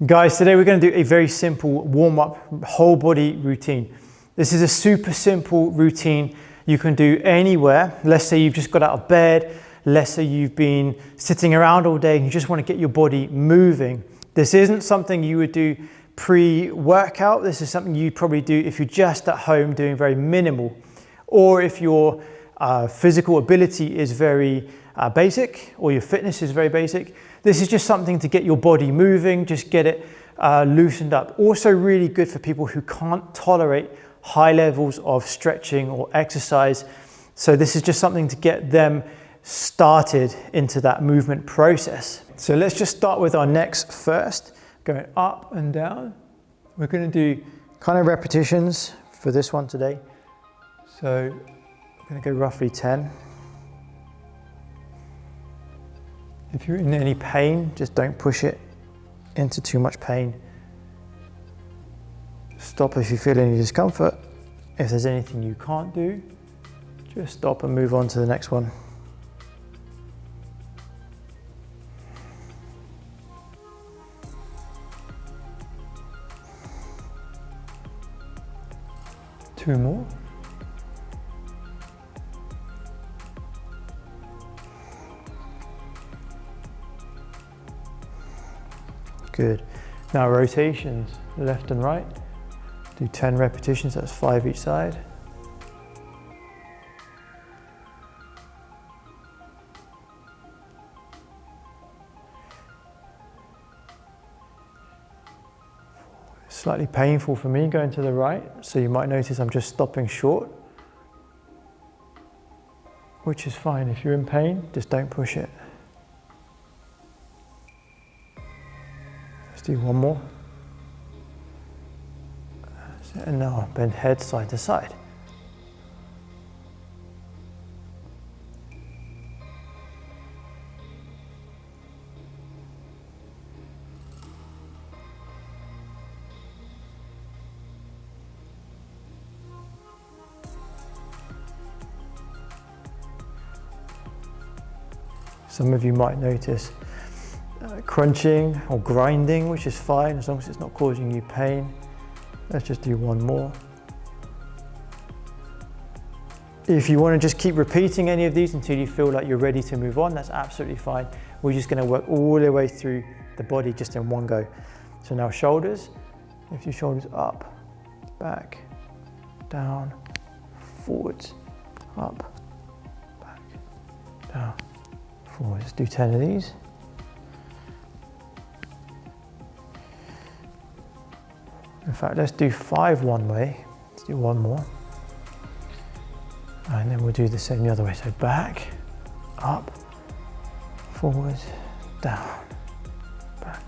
Guys, today we're going to do a very simple warm-up whole body routine. This is a super simple routine you can do anywhere. Let's say you've just got out of bed. Let's say you've been sitting around all day and you just want to get your body moving. This isn't something you would do pre-workout. This is something you'd probably do if you're just at home doing very minimal, or if your physical ability is very basic, or your fitness is very basic. This is just something to get your body moving, just get it loosened up. Also really good for people who can't tolerate high levels of stretching or exercise. So this is just something to get them started into that movement process. So let's just start with our necks first, going up and down. We're going to do kind of repetitions for this one today. So I'm going to go roughly 10. If you're in any pain, just don't push it into too much pain. Stop if you feel any discomfort. If there's anything you can't do, just stop and move on to the next one. Two more. Good. Now rotations, left and right. Do 10 repetitions, that's 5 each side. Slightly painful for me going to the right, so you might notice I'm just stopping short, which is fine. If you're in pain, just don't push it. Let's do one more. And now bend head side to side. Some of you might notice crunching or grinding, which is fine as long as it's not causing you pain. Let's just do one more. If you want to just keep repeating any of these until you feel like you're ready to move on, that's absolutely fine. We're just going to work all the way through the body just in one go. So now shoulders, lift your shoulders up, back, down, forwards, up, back, down, forwards. Let's do 10 of these. In fact, let's do 5 one way. Let's do one more. And then we'll do the same the other way. So back, up, forward, down, back,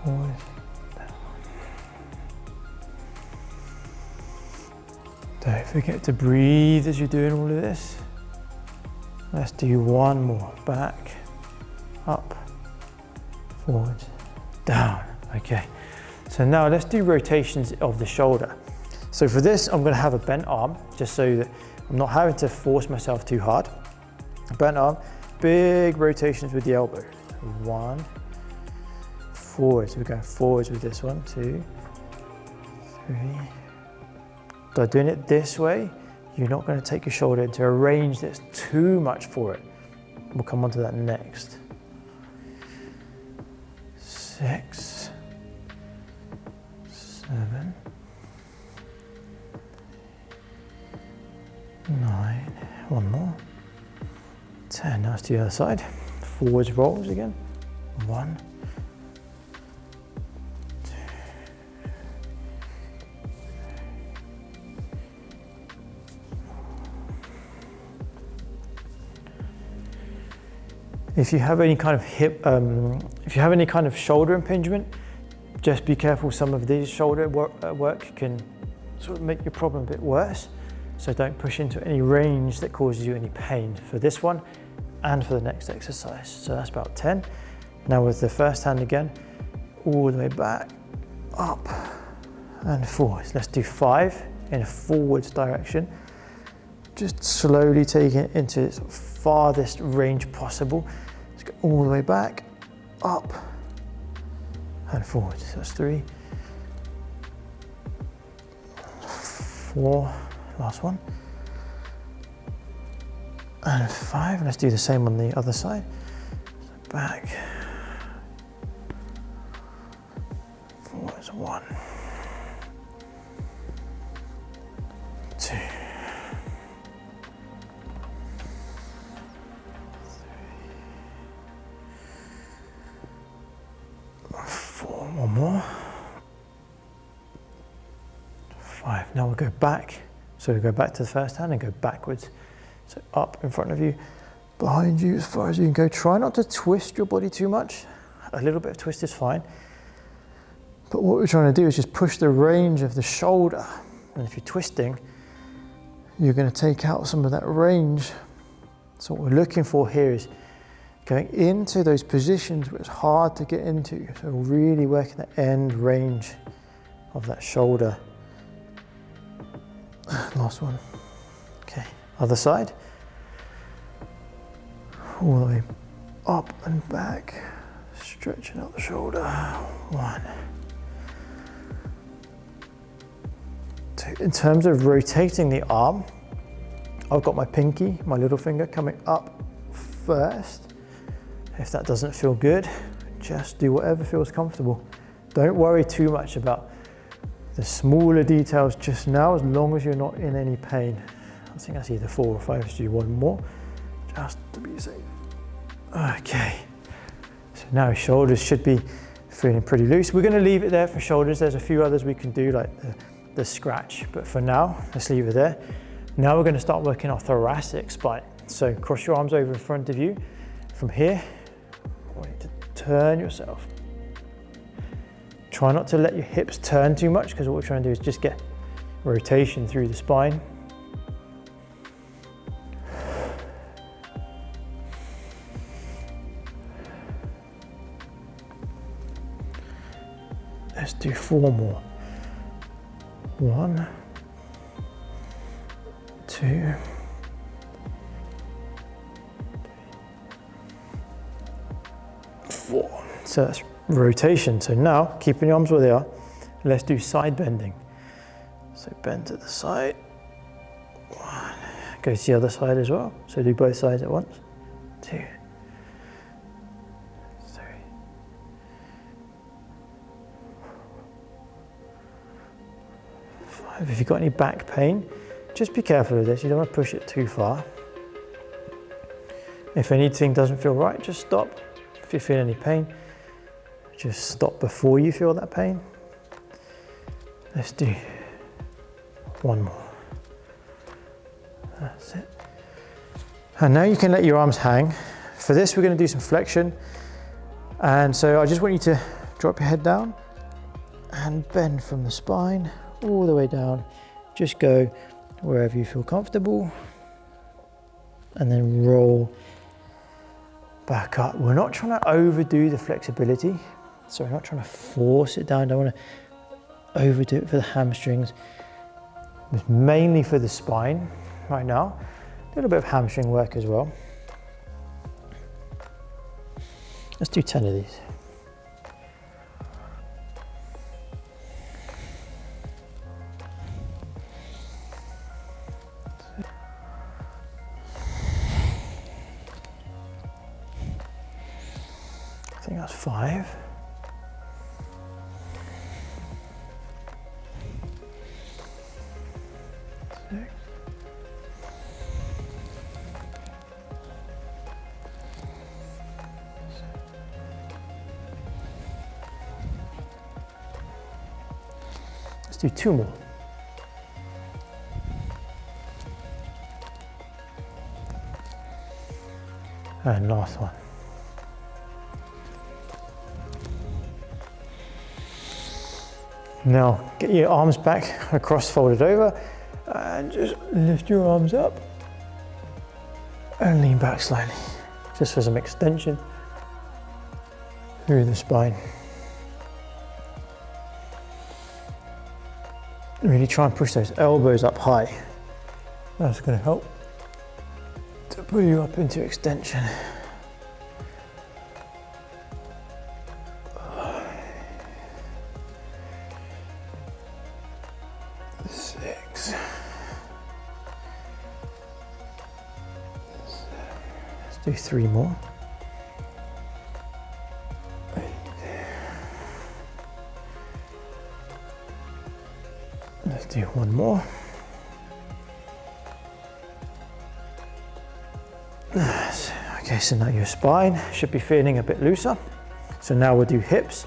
forward, down. Don't forget to breathe as you're doing all of this. Let's do one more. Back, up, forward, down. Okay. So now let's do rotations of the shoulder. So for this, I'm going to have a bent arm, just so that I'm not having to force myself too hard. Bent arm, big rotations with the elbow. 1, forwards. We're going forwards with this one. 2, 3. By doing it this way, you're not going to take your shoulder into a range that's too much for it. We'll come on to that next. 6. 7, 9, one more, 10. Now let's do the other side. Forwards rolls again. 1, 2, 3. If you have any kind of if you have any kind of shoulder impingement, just be careful. Some of these shoulder work can sort of make your problem a bit worse. So don't push into any range that causes you any pain for this one and for the next exercise. So that's about 10. Now with the first hand again, all the way back, up and forwards. Let's do 5 in a forwards direction. Just slowly taking it into its farthest range possible. Let's go all the way back, up and forward. So that's 3, 4, last one, and 5. Let's do the same on the other side. So back, forwards, 1, 2, 4, one more, 5. Now we'll go back. So we go back to the first hand and go backwards. So up in front of you, behind you as far as you can go. Try not to twist your body too much. A little bit of twist is fine. But what we're trying to do is just push the range of the shoulder. And if you're twisting, you're going to take out some of that range. So what we're looking for here is going into those positions where it's hard to get into. So really working the end range of that shoulder. Last one. Okay, other side. All the way up and back, stretching out the shoulder. 1, 2. In terms of rotating the arm, I've got my pinky, my little finger coming up first. If that doesn't feel good, just do whatever feels comfortable. Don't worry too much about the smaller details just now, as long as you're not in any pain. I think that's either 4 or 5, let's do one more, just to be safe. Okay, so now shoulders should be feeling pretty loose. We're gonna leave it there for shoulders. There's a few others we can do, like the scratch, but for now, let's leave it there. Now we're gonna start working our thoracic spine. So cross your arms over in front of you. From here, I want you to turn yourself. Try not to let your hips turn too much, because what we're trying to do is just get rotation through the spine. Let's do 4 more. 1, 2, 4. So that's rotation. So now, keeping your arms where they are, let's do side bending. So bend to the side. 1. Go to the other side as well. So do both sides at once. 2, 3. If you've got any back pain, just be careful with this. You don't want to push it too far. If anything doesn't feel right, just stop. If you feel any pain, just stop before you feel that pain. Let's do 1 more. That's it. And now you can let your arms hang. For this, we're going to do some flexion. And so I just want you to drop your head down and bend from the spine all the way down. Just go wherever you feel comfortable and then roll back up. We're not trying to overdo the flexibility, so we're not trying to force it down. Don't want to overdo it for the hamstrings. It's mainly for the spine right now. A little bit of hamstring work as well. Let's do 10 of these. I think that's 5. 6. Let's do 2 more. And last one. Now get your arms back across, folded over, and just lift your arms up and lean back slightly, just for some extension through the spine. Really try and push those elbows up high. That's going to help to pull you up into extension. 6. Let's do 3 more. 8. Let's do 1 more. Okay, so now your spine should be feeling a bit looser. So now we'll do hips.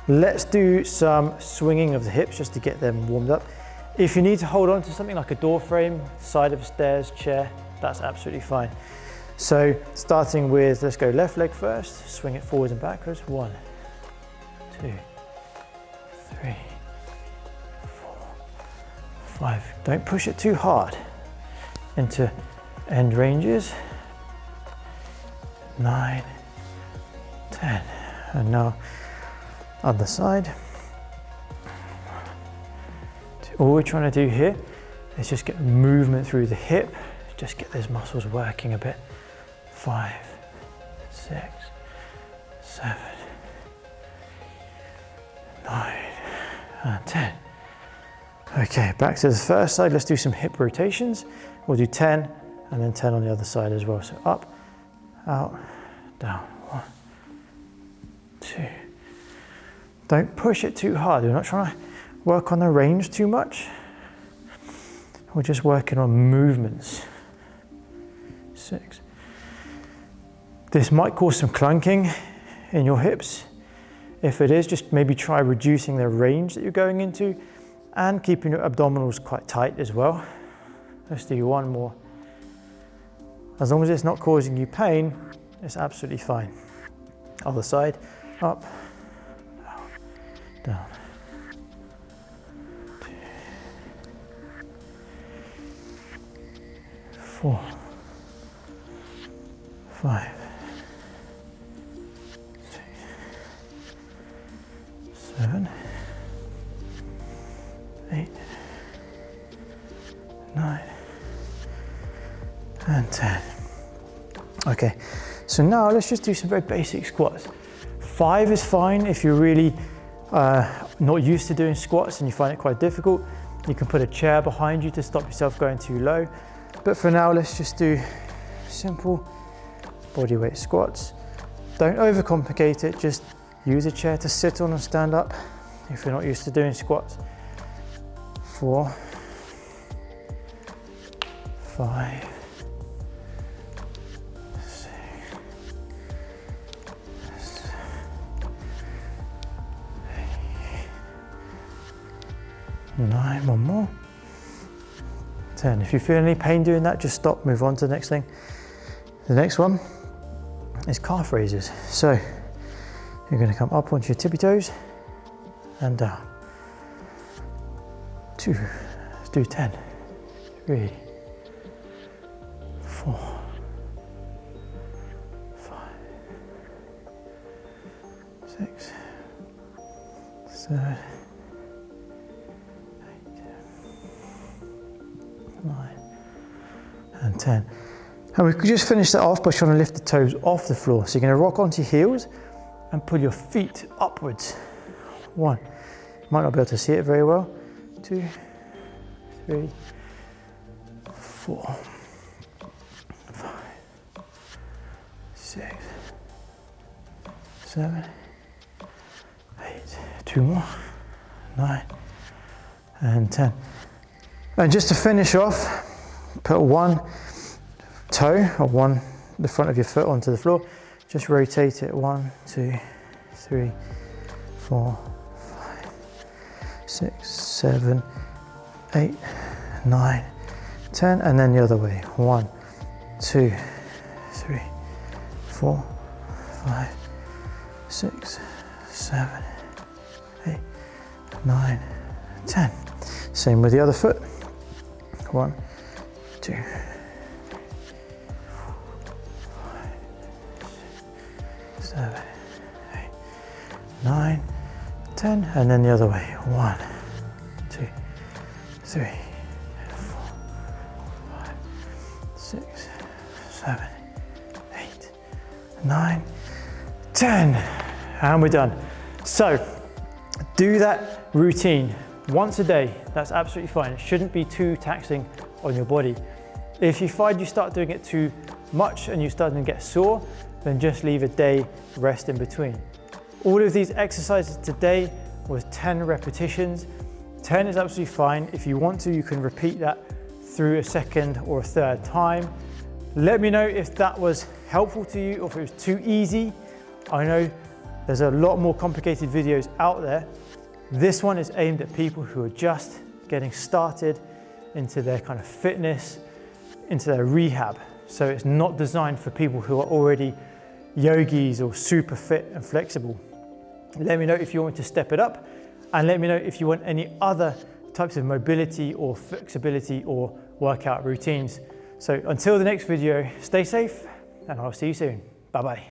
Let's do some swinging of the hips just to get them warmed up. If you need to hold on to something like a door frame, side of a stairs, chair, that's absolutely fine. So starting with, let's go left leg first, swing it forwards and backwards. 1, 2, 3, 4, 5. Don't push it too hard into end ranges. 9, 10. And now other side. All we're trying to do here is just get movement through the hip, just get those muscles working a bit. 5, 6, 7, 9, and 10. Okay, back to the first side. Let's do some hip rotations. We'll do 10 and then 10 on the other side as well. So up, out, down. 1, 2. Don't push it too hard. We're not trying to work on the range too much. We're just working on movements. 6. This might cause some clunking in your hips. If it is, just maybe try reducing the range that you're going into and keeping your abdominals quite tight as well. Let's do 1 more. As long as it's not causing you pain, it's absolutely fine. Other side, up, out, down. 2, 4, 5, 6, 7, 8, 9, and 10. Okay, so now let's just do some very basic squats. 5 is fine if you're really not used to doing squats and you find it quite difficult. You can put a chair behind you to stop yourself going too low. But for now, let's just do simple body weight squats. Don't overcomplicate it, just use a chair to sit on and stand up if you're not used to doing squats. 4, 5, 6, 7, 8, 9, 1 more. 10. If you feel any pain doing that, just stop, move on to the next thing. The next one is calf raises. So you're going to come up onto your tippy toes and down. 2, let's do 10, 3, 4, 5, 6, 7, 9, and 10. And we could just finish that off by trying to lift the toes off the floor. So you're going to rock onto your heels and pull your feet upwards. 1, you might not be able to see it very well. 2, 3, 4, 5, 6, 7, 8, 2 more, 9, and 10. And just to finish off, put 1 toe or the front of your foot onto the floor. Just rotate it. 1, 2, 3, 4, 5, 6, 7, 8, 9, 10, and then the other way. 1, 2, 3, 4, 5, 6, 7, 8, 9, 10. Same with the other foot. 1, 2, 3, 4, 5, 6, 7, 8, 9, 10, and then the other way. 1, 2, 3, 4, 5, 6, 7, 8, 9, 10, and we're done. So do that routine once a day, that's absolutely fine. It shouldn't be too taxing on your body. If you find you start doing it too much and you're starting to get sore, then just leave a day rest in between. All of these exercises today was 10 repetitions. 10 is absolutely fine. If you want to, you can repeat that through a second or a third time. Let me know if that was helpful to you or if it was too easy. I know there's a lot more complicated videos out there. This one is aimed at people who are just getting started into their kind of fitness, into their rehab. So it's not designed for people who are already yogis or super fit and flexible. Let me know if you want to step it up, and let me know if you want any other types of mobility or flexibility or workout routines. So until the next video, stay safe and I'll see you soon. Bye bye.